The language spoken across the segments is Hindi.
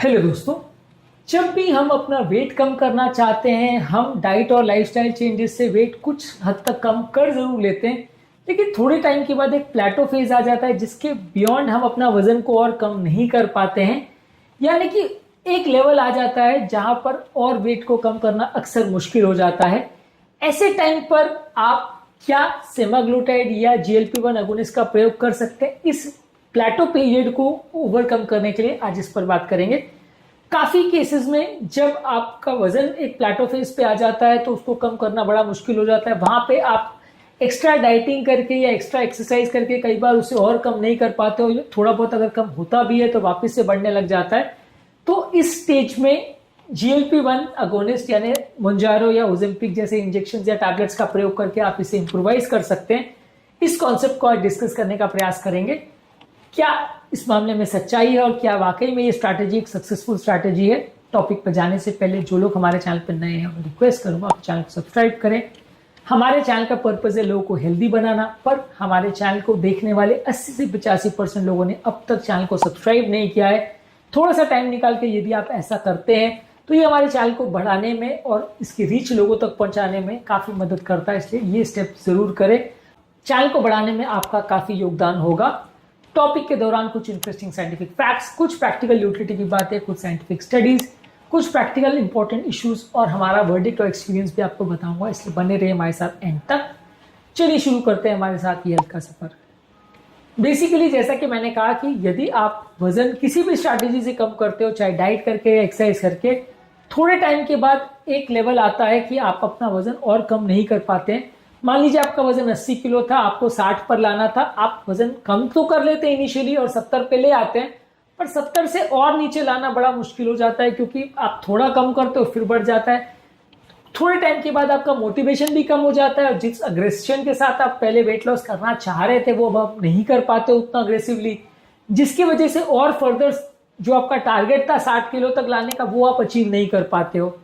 हेलो दोस्तों। जब भी हम अपना वेट कम करना चाहते हैं, हम डाइट और लाइफस्टाइल चेंजेस से वेट कुछ हद तक कम कर जरूर लेते हैं, लेकिन थोड़े टाइम के बाद एक प्लेटो फेज आ जाता है जिसके बियॉन्ड हम अपना वजन को और कम नहीं कर पाते हैं। यानी कि एक लेवल आ जाता है जहां पर और वेट को कम करना अक्सर मुश्किल हो जाता है। ऐसे टाइम पर आप क्या सेमाग्लूटाइड या GLP-1 अगोनिस्ट का प्रयोग कर सकते हैं इस प्लेटो पीरियड को ओवरकम करने के लिए? आज इस पर बात करेंगे। काफी केसेस में जब आपका वजन एक प्लेटो फेज पे आ जाता है तो उसको कम करना बड़ा मुश्किल हो जाता है। वहां पे आप एक्स्ट्रा डाइटिंग करके या एक्स्ट्रा एक्सरसाइज करके कई बार उसे और कम नहीं कर पाते हो। थोड़ा बहुत अगर कम होता भी है तो वापस से बढ़ने लग जाता है। तो इस स्टेज में GLP-1 अगोनिस्ट यानी मोंजारो या ओजेम्पिक जैसे इंजेक्शन या टैबलेट्स का प्रयोग करके आप इसे इंप्रोवाइज कर सकते हैं। इस कॉन्सेप्ट को आज डिस्कस करने का प्रयास करेंगे। क्या इस मामले में सच्चाई है और क्या वाकई में ये स्ट्रैटेजी एक सक्सेसफुल स्ट्रैटेजी है? टॉपिक पर जाने से पहले जो लोग हमारे चैनल पर नए हैं मैं रिक्वेस्ट करूंगा आप चैनल को सब्सक्राइब करें। हमारे चैनल का पर्पज है लोगों को हेल्दी बनाना, पर हमारे चैनल को देखने वाले 80 से 85% लोगों ने अब तक चैनल को सब्सक्राइब नहीं किया है। थोड़ा सा टाइम निकाल के यदि आप ऐसा करते हैं तो ये हमारे चैनल को बढ़ाने में और इसकी रीच लोगों तक पहुंचाने में काफी मदद करता है, इसलिए ये स्टेप जरूर करें। चैनल को बढ़ाने में आपका काफी योगदान होगा। टॉपिक के दौरान कुछ इंटरेस्टिंग साइंटिफिक फैक्ट्स, कुछ प्रैक्टिकल यूटिलिटी की बातें, कुछ साइंटिफिक स्टडीज, कुछ प्रैक्टिकल इंपॉर्टेंट इश्यूज और हमारा वर्डिक्ट और एक्सपीरियंस भी आपको बताऊंगा, इसलिए बने रहे हमारे साथ एंड तक। चलिए शुरू करते हैं हमारे साथ ये हल्का सफर। बेसिकली जैसा कि मैंने कहा कि यदि आप वजन किसी भी स्ट्रैटेजी से कम करते हो, चाहे डाइट करके या एक्सरसाइज करके, थोड़े टाइम के बाद एक लेवल आता है कि आप अपना वजन और कम नहीं कर पाते हैं। मान लीजिए आपका वजन 80 किलो था, आपको 60 पर लाना था। आप वजन कम तो कर लेते हैं इनिशियली और 70 पे ले आते हैं, पर 70 से और नीचे लाना बड़ा मुश्किल हो जाता है क्योंकि आप थोड़ा कम करते हो फिर बढ़ जाता है। थोड़े टाइम के बाद आपका मोटिवेशन भी कम हो जाता है और जिस अग्रेशन के साथ आप पहले वेट लॉस करना चाह रहे थे वो अब आप नहीं कर पाते उतना अग्रेसिवली, जिसकी वजह से और फर्दर जो आपका टारगेट था 60 किलो तक लाने का वो आप अचीव नहीं कर पाते हो।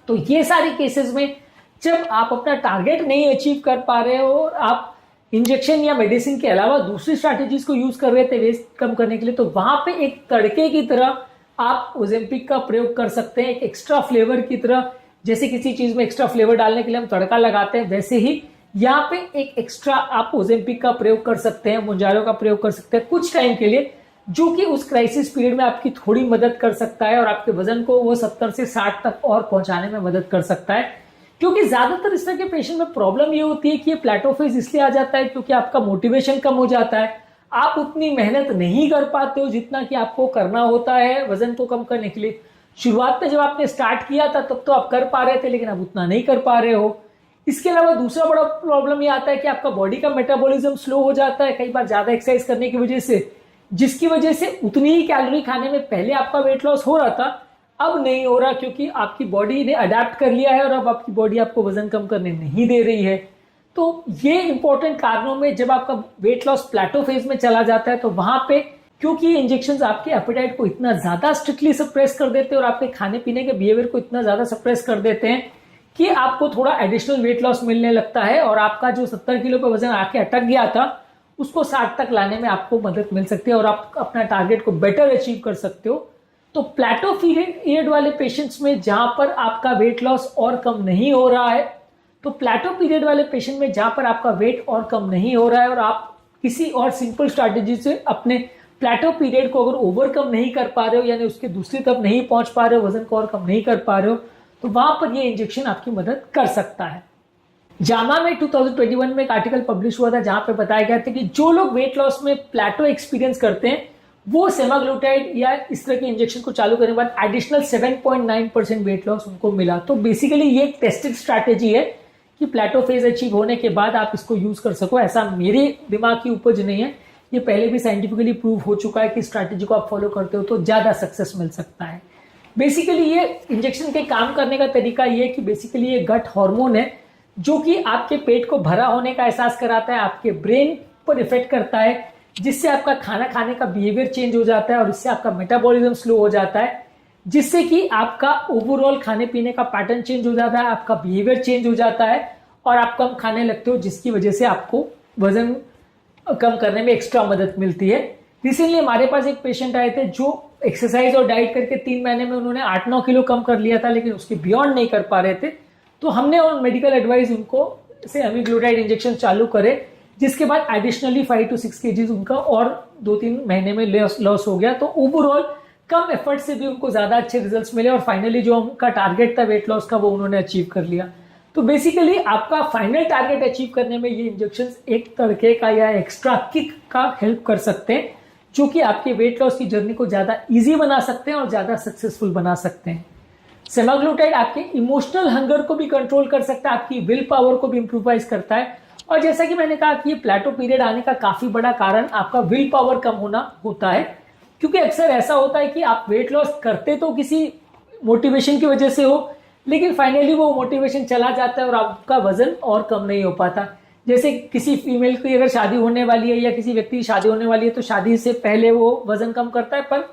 तो ये सारे केसेस में जब आप अपना टारगेट नहीं अचीव कर पा रहे हो और आप इंजेक्शन या मेडिसिन के अलावा दूसरी स्ट्रैटेजीज को यूज कर रहे थे वेट कम करने के लिए, तो वहां पे एक तड़के की तरह आप ओजेम्पिक का प्रयोग कर सकते हैं। एक एक्स्ट्रा फ्लेवर की तरह, जैसे किसी चीज में एक्स्ट्रा फ्लेवर डालने के लिए हम तड़का लगाते हैं, वैसे ही यहाँ पे एक एक्स्ट्रा आप ओजेम्पिक का प्रयोग कर सकते हैं, मोंजारो का प्रयोग कर सकते हैं कुछ टाइम के लिए, जो कि उस क्राइसिस पीरियड में आपकी थोड़ी मदद कर सकता है और आपके वजन को वो 70 से 60 तक और पहुंचाने में मदद कर सकता है। क्योंकि ज्यादातर इस तरह के पेशेंट में प्रॉब्लम ये होती है कि ये प्लेटो फेज इसलिए आ जाता है क्योंकि आपका मोटिवेशन कम हो जाता है। आप उतनी मेहनत नहीं कर पाते हो जितना कि आपको करना होता है वजन को कम करने के लिए। शुरुआत में जब आपने स्टार्ट किया था तब तो आप कर पा रहे थे, लेकिन अब उतना नहीं कर पा रहे हो। इसके अलावा दूसरा बड़ा प्रॉब्लम ये आता है कि आपका बॉडी का मेटाबॉलिज्म स्लो हो जाता है कई बार ज्यादा एक्सरसाइज करने की वजह से, जिसकी वजह से उतनी ही कैलोरी खाने में पहले आपका वेट लॉस हो रहा था अब नहीं हो रहा, क्योंकि आपकी बॉडी ने अडेप्ट कर लिया है और अब आपकी बॉडी आपको वजन कम करने नहीं दे रही है। तो ये इंपॉर्टेंट कारणों में जब आपका वेट लॉस प्लेटो फेज में चला जाता है तो वहां पे क्योंकि ये इंजेक्शन आपके एपेटाइट को इतना ज्यादा स्ट्रिक्टली सप्रेस कर देते हैं और आपके खाने पीने के बिहेवियर को इतना ज्यादा सप्रेस कर देते हैं कि आपको थोड़ा एडिशनल वेट लॉस मिलने लगता है और आपका जो 70 किलो पे वजन आके अटक गया था उसको 60 तक लाने में आपको मदद मिल सकती है और आप अपना टारगेट को बेटर अचीव कर सकते हो। तो प्लेटो पीरियड वाले पेशेंट्स में जहां पर आपका वेट लॉस और कम नहीं हो रहा है, तो प्लेटो पीरियड वाले पेशेंट में जहां पर आपका वेट और कम नहीं हो रहा है और आप किसी और सिंपल स्ट्रैटेजी से अपने प्लेटो पीरियड को अगर ओवरकम नहीं कर पा रहे हो, यानी उसके दूसरी तरफ नहीं पहुंच पा रहे हो, वजन को और कम नहीं कर पा रहे हो, तो वहां पर ये इंजेक्शन आपकी मदद कर सकता है। जामा में 2021 में एक आर्टिकल पब्लिश हुआ था जहां पे बताया गया था कि जो लोग वेट लॉस में प्लेटो एक्सपीरियंस करते हैं वो सेमाग्लूटाइड या इस तरह के इंजेक्शन को चालू करने के बाद एडिशनल 7.9% वेट लॉस उनको मिला। तो बेसिकली ये एक टेस्टेड स्ट्रैटेजी है कि प्लेटो फेज अचीव होने के बाद आप इसको यूज कर सको। ऐसा मेरे दिमाग की उपज नहीं है, ये पहले भी साइंटिफिकली प्रूव हो चुका है कि स्ट्रैटेजी को आप फॉलो करते हो तो ज्यादा सक्सेस मिल सकता है। बेसिकली ये इंजेक्शन के काम करने का तरीका ये है कि बेसिकली ये गट हार्मोन है जो कि आपके पेट को भरा होने का एहसास कराता है, आपके ब्रेन पर इफेक्ट करता है, जिससे आपका खाना खाने का बिहेवियर चेंज हो जाता है और इससे आपका मेटाबॉलिज्म स्लो हो जाता है, जिससे कि आपका ओवरऑल खाने पीने का पैटर्न चेंज हो जाता है, आपका बिहेवियर चेंज हो जाता है और आप कम खाने लगते हो, जिसकी वजह से आपको वजन कम करने में एक्स्ट्रा मदद मिलती है। रिसेंटली हमारे पास एक पेशेंट आए थे जो एक्सरसाइज और डाइट करके 3 महीने में उन्होंने 8-9 किलो कम कर लिया था, लेकिन उसके बियॉन्ड नहीं कर पा रहे थे। तो हमने और मेडिकल एडवाइस उनको से अमीग्लूटाइड इंजेक्शन चालू करे, जिसके बाद एडिशनली 5 to 6 kg उनका और 2-3 महीने में लॉस हो गया। तो ओवरऑल कम एफर्ट से भी उनको ज्यादा अच्छे रिजल्ट्स मिले और फाइनली जो उनका टारगेट था वेट लॉस का वो उन्होंने अचीव कर लिया। तो बेसिकली आपका फाइनल टारगेट अचीव करने में ये इंजेक्शन एक तरीके का या एक्स्ट्रा किक का हेल्प कर सकते हैं, जो कि आपके वेट लॉस की जर्नी को ज्यादा इजी बना सकते हैं और ज्यादा सक्सेसफुल बना सकते हैं। सेमाग्लूटाइड आपके इमोशनल हंगर को भी कंट्रोल कर सकता है, आपकी विल पावर को भी इंप्रूवाइज करता है। और जैसा कि मैंने कहा कि ये प्लेटो पीरियड आने का काफी बड़ा कारण आपका विल पावर कम होना होता है, क्योंकि अक्सर ऐसा होता है कि आप वेट लॉस करते तो किसी मोटिवेशन की वजह से हो, लेकिन फाइनली वो मोटिवेशन चला जाता है और आपका वजन और कम नहीं हो पाता। जैसे किसी फीमेल की अगर शादी होने वाली है या किसी व्यक्ति की शादी होने वाली है तो शादी से पहले वो वजन कम करता है, पर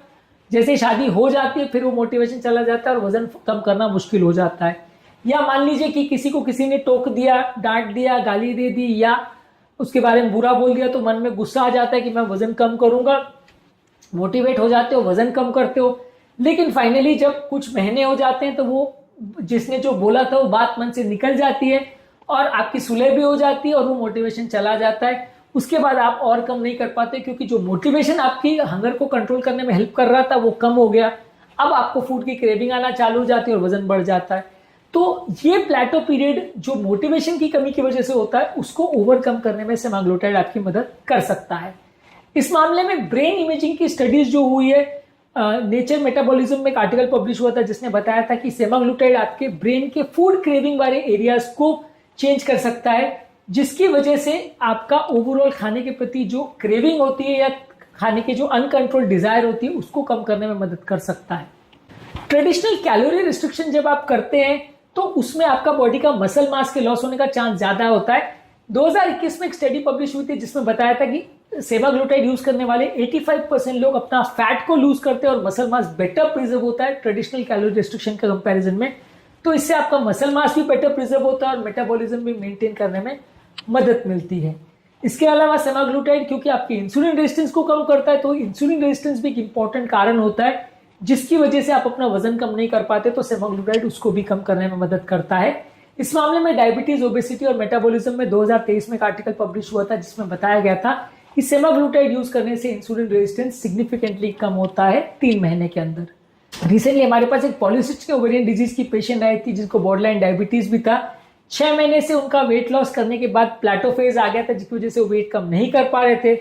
जैसे शादी हो जाती है फिर वो मोटिवेशन चला जाता है और वजन कम करना मुश्किल हो जाता है। या मान लीजिए कि किसी को किसी ने टोक दिया, डांट दिया, गाली दे दी या उसके बारे में बुरा बोल दिया, तो मन में गुस्सा आ जाता है कि मैं वजन कम करूंगा, मोटिवेट हो जाते हो, वजन कम करते हो, लेकिन फाइनली जब कुछ महीने हो जाते हैं तो वो जिसने जो बोला था वो बात मन से निकल जाती है और आपकी सुलह भी हो जाती है और वो मोटिवेशन चला जाता है। उसके बाद आप और कम नहीं कर पाते, क्योंकि जो मोटिवेशन आपकी हंगर को कंट्रोल करने में हेल्प कर रहा था वो कम हो गया। अब आपको फूड की क्रेविंग आना चालू हो जाती है और वजन बढ़ जाता है। तो ये प्लेटो पीरियड जो मोटिवेशन की कमी की वजह से होता है, उसको ओवरकम करने में सेमाग्लूटाइड आपकी मदद कर सकता है। इस मामले में ब्रेन इमेजिंग की स्टडीज जो हुई है, नेचर मेटाबॉलिज्म में एक आर्टिकल पब्लिश हुआ था जिसने बताया था कि सेमाग्लूटाइड आपके ब्रेन के फूड क्रेविंग वाले एरियाज को चेंज कर सकता है, जिसकी वजह से आपका ओवरऑल खाने के प्रति जो क्रेविंग होती है या खाने की जो अनकंट्रोल्ड डिजायर होती है उसको कम करने में मदद कर सकता है। ट्रेडिशनल कैलोरी रिस्ट्रिक्शन जब आप करते हैं तो उसमें आपका बॉडी का मसल मास के लॉस होने का चांस ज्यादा होता है। 2021 में एक स्टडी पब्लिश हुई थी जिसमें बताया था कि सेमाग्लूटाइड यूज करने वाले 85% लोग अपना फैट को लूज करते हैं और मसल मास बेटर प्रिजर्व होता है ट्रेडिशनल कैलोरी रिस्ट्रिक्शन के कंपैरिजन में। तो इससे आपका मसल मास भी बेटर प्रिजर्व होता है और मेटाबॉलिज्म भी मेंटेन करने में मदद मिलती है। इसके अलावा सेमाग्लूटाइड क्योंकि आपकी इंसुलिन रेजिस्टेंस को कम करता है, तो इंसुलिन रेजिस्टेंस भी एक इंपॉर्टेंट कारण होता है जिसकी वजह से आप अपना वजन कम नहीं कर पाते, तो सेमाग्लूटाइड उसको भी कम करने में मदद करता है। इस मामले में डायबिटीज, ओबेसिटी और मेटाबॉलिज्म में 2023 में एक आर्टिकल पब्लिश हुआ था जिसमें बताया गया था कि सेमाग्लूटाइड यूज करने से इंसुलिन रेजिस्टेंस सिग्निफिकेंटली कम होता है 3 महीने के अंदर। रिसेंटली हमारे पास एक पॉलीसिस्टिक ओवेरियन डिजीज की पेशेंट आई थी जिसको बॉर्डरलाइन डायबिटीज भी था। 6 महीने से उनका वेट लॉस करने के बाद प्लेटो फेज आ गया था, जिसकी वजह से वो वेट कम नहीं कर पा रहे थे।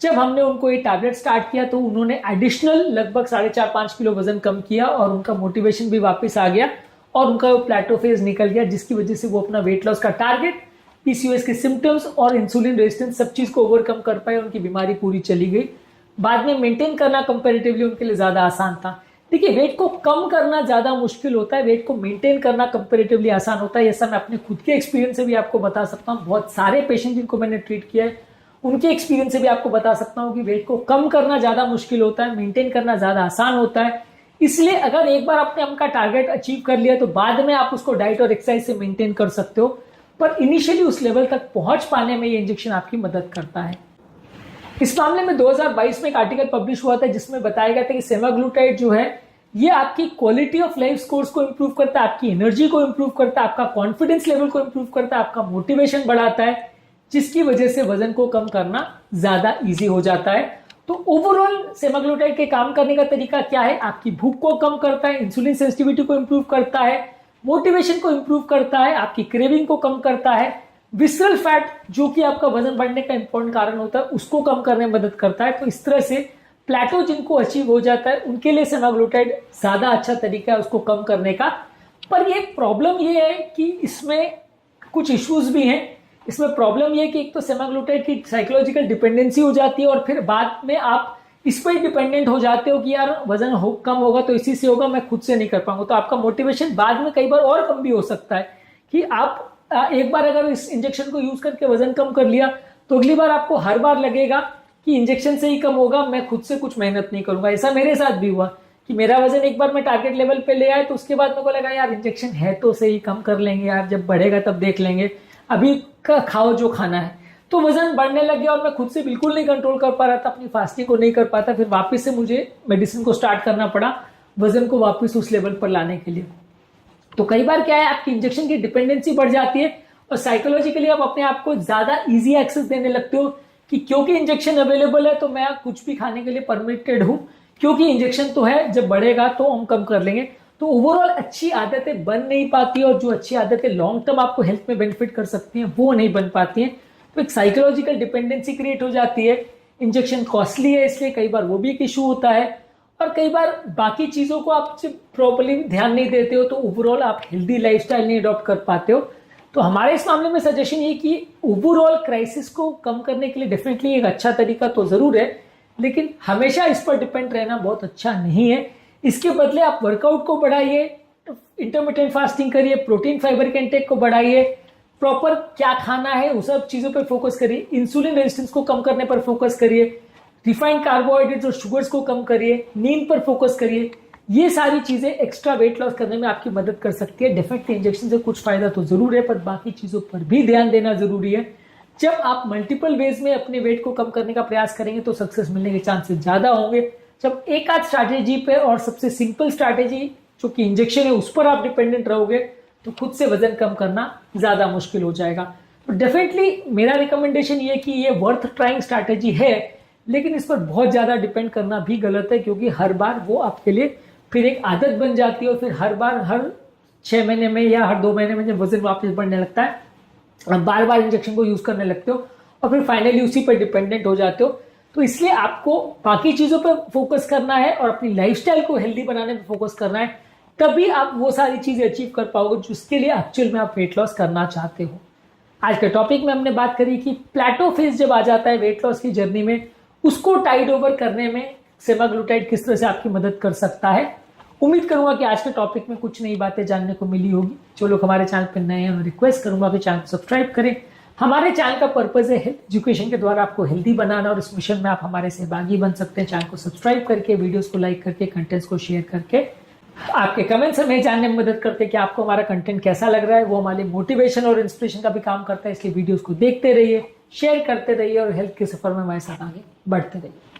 जब हमने उनको ये टैबलेट स्टार्ट किया तो उन्होंने एडिशनल लगभग 4.5-5 किलो वजन कम किया और उनका मोटिवेशन भी वापस आ गया और उनका प्लेटो फेज निकल गया, जिसकी वजह से वो अपना वेट लॉस का टारगेट, पीसीओएस के सिम्टम्स और इंसुलिन रेजिस्टेंस सब चीज को ओवरकम कर पाए। उनकी बीमारी पूरी चली गई। बाद में मेंटेन करना कंपैरेटिवली उनके लिए ज्यादा आसान था। देखिए, वेट को कम करना ज्यादा मुश्किल होता है, वेट को मेंटेन करना कंपैरेटिवली आसान होता है। ऐसा मैं अपने खुद के एक्सपीरियंस से भी आपको बता सकता हूँ। बहुत सारे पेशेंट जिनको मैंने ट्रीट किया है उनके एक्सपीरियंस से भी आपको बता सकता हूँ कि वेट को कम करना ज्यादा मुश्किल होता है, मेंटेन करना ज्यादा आसान होता है। इसलिए अगर एक बार आपने आपका टारगेट अचीव कर लिया तो बाद में आप उसको डाइट और एक्सरसाइज से मेंटेन कर सकते हो, पर इनिशियली उस लेवल तक पहुंच पाने में ये इंजेक्शन आपकी मदद करता है। इस मामले में 2022 में एक आर्टिकल पब्लिश हुआ था जिसमें बताया गया था कि सेमाग्लूटाइड जो है ये आपकी क्वालिटी ऑफ लाइफ स्कोर्स को इंप्रूव करता है, आपकी एनर्जी को इंप्रूव करता है, आपका कॉन्फिडेंस लेवल को इंप्रूव करता है, आपका मोटिवेशन बढ़ाता है, जिसकी वजह से वजन को कम करना ज्यादा इजी हो जाता है। तो ओवरऑल सेमाग्लूटाइड के काम करने का तरीका क्या है? आपकी भूख को कम करता है, इंसुलिन सेंसिटिविटी को इंप्रूव करता है, मोटिवेशन को इंप्रूव करता है, आपकी क्रेविंग को कम करता है, विसरल फैट जो कि आपका वजन बढ़ने का इंपॉर्टेंट कारण होता है उसको कम करने में मदद करता है। तो इस तरह से प्लेटो जिनको अचीव हो जाता है उनके लिए सेमाग्लूटाइड ज्यादा अच्छा तरीका है उसको कम करने का। पर ये प्रॉब्लम ये है कि इसमें कुछ इश्यूज भी हैं। इसमें प्रॉब्लम ये है कि एक तो सेमाग्लूटाइड की साइकोलॉजिकल डिपेंडेंसी हो जाती है और फिर बाद में आप इस पर डिपेंडेंट हो जाते हो कि यार वजन कम होगा तो इसी से होगा, मैं खुद से नहीं कर पाऊंगा। तो आपका मोटिवेशन बाद में कई बार और कम भी हो सकता है कि आप एक बार अगर इस इंजेक्शन को यूज करके वजन कम कर लिया तो अगली बार आपको हर बार लगेगा कि इंजेक्शन से ही कम होगा, मैं खुद से कुछ मेहनत नहीं करूंगा। ऐसा मेरे साथ भी हुआ कि मेरा वजन एक बार मैं टारगेट लेवल पे ले आया तो उसके बाद मेरे को लगा यार इंजेक्शन है तो सही, कम कर लेंगे यार, जब बढ़ेगा तब देख लेंगे, अभी का खाओ जो खाना है। तो वजन बढ़ने लग गया और मैं खुद से बिल्कुल नहीं कंट्रोल कर पा रहा था, अपनी फास्टिंग को नहीं कर पाता। फिर वापस से मुझे मेडिसिन को स्टार्ट करना पड़ा वजन को वापस उस लेवल पर लाने के लिए। तो कई बार क्या है, आपकी इंजेक्शन की डिपेंडेंसी बढ़ जाती है और साइकोलॉजिकली आप अपने आप को ज्यादा इजी एक्सेस देने लगते हो कि क्योंकि इंजेक्शन अवेलेबल है तो मैं कुछ भी खाने के लिए परमिटेड हूं, क्योंकि इंजेक्शन तो है, जब बढ़ेगा तो हम कम कर लेंगे। तो ओवरऑल अच्छी आदतें बन नहीं पाती और जो अच्छी आदतें लॉन्ग टर्म आपको हेल्थ में बेनिफिट कर सकती हैं वो नहीं बन पाती हैं। तो एक साइकोलॉजिकल डिपेंडेंसी क्रिएट हो जाती है। इंजेक्शन कॉस्टली है इसलिए कई बार वो भी एक इशू होता है, और कई बार बाकी चीजों को आप जब प्रॉपर्ली ध्यान नहीं देते हो तो ओवरऑल आप हेल्दी लाइफस्टाइल नहीं अडॉप्ट कर पाते हो। तो हमारे इस मामले में सजेशन ये कि ओवरऑल क्राइसिस को कम करने के लिए डेफिनेटली एक अच्छा तरीका तो जरूर है, लेकिन हमेशा इस पर डिपेंड रहना बहुत अच्छा नहीं है। इसके बदले आप वर्कआउट को बढ़ाइए, इंटरमिटेंट फास्टिंग करिए, प्रोटीन फाइबर के इंटेक को बढ़ाइए, प्रॉपर क्या खाना है उस सब चीजों पर फोकस करिए, इंसुलिन रेजिस्टेंस को कम करने पर फोकस करिए, रिफाइंड कार्बोहाइड्रेट्स और शुगर्स को कम करिए, नींद पर फोकस करिए। ये सारी चीजें एक्स्ट्रा वेट लॉस करने में आपकी मदद कर सकती है। डेफिनेटली इंजेक्शन से कुछ फायदा तो जरूर है, पर बाकी चीजों पर भी ध्यान देना जरूरी है। जब आप मल्टीपल वेज में अपने वेट को कम करने का प्रयास करेंगे तो सक्सेस मिलने के चांसेस ज्यादा होंगे। जब एक आध स्ट्रैटेजी पे और सबसे सिंपल स्ट्रैटेजी जो कि इंजेक्शन है उस पर आप डिपेंडेंट रहोगे तो खुद से वजन कम करना ज्यादा मुश्किल हो जाएगा। तो डेफिनेटली मेरा रिकमेंडेशन ये कि ये वर्थ ट्राइंग स्ट्रैटेजी है, लेकिन इस पर बहुत ज्यादा डिपेंड करना भी गलत है, क्योंकि हर बार वो आपके लिए फिर एक आदत बन जाती है और फिर हर बार हर 6 महीने में या हर 2 महीने में जब वजन वापस बढ़ने लगता है आप बार बार इंजेक्शन को यूज करने लगते हो और फिर फाइनली उसी पर डिपेंडेंट हो जाते हो। तो इसलिए आपको बाकी चीजों पर फोकस करना है और अपनी लाइफस्टाइल को हेल्दी बनाने पर फोकस करना है, तभी आप वो सारी चीजें अचीव कर पाओगे जिसके लिए एक्चुअल में आप वेट लॉस करना चाहते हो। आज के टॉपिक में हमने बात करी कि प्लेटो फेज जब आ जाता है वेट लॉस की जर्नी में, उसको टाइड ओवर करने में सेमाग्लूटाइड किस तरह से आपकी मदद कर सकता है। उम्मीद करूंगा कि आज के टॉपिक में कुछ नई बातें जानने को मिली होगी। जो लोग हमारे चैनल पर नए हैं मैं रिक्वेस्ट करूंगा कि चैनल को सब्सक्राइब करें। हमारे चैनल का पर्पज है हेल्थ एजुकेशन के द्वारा आपको हेल्दी बनाना, और इस मिशन में आप हमारे सहभागी बन सकते हैं। चैनल को सब्सक्राइब करके, वीडियोस को लाइक करके, कंटेंट्स को शेयर करके। आपके कमेंट्स हमें जानने में मदद करते हैं कि आपको हमारा कंटेंट कैसा लग रहा है। वो हमारे मोटिवेशन और इंस्पिरेशन का भी काम करता है। इसलिए वीडियोस को देखते रहिए, शेयर करते रहिए और हेल्थ के सफर में हमारे साथ आगे बढ़ते रहिए।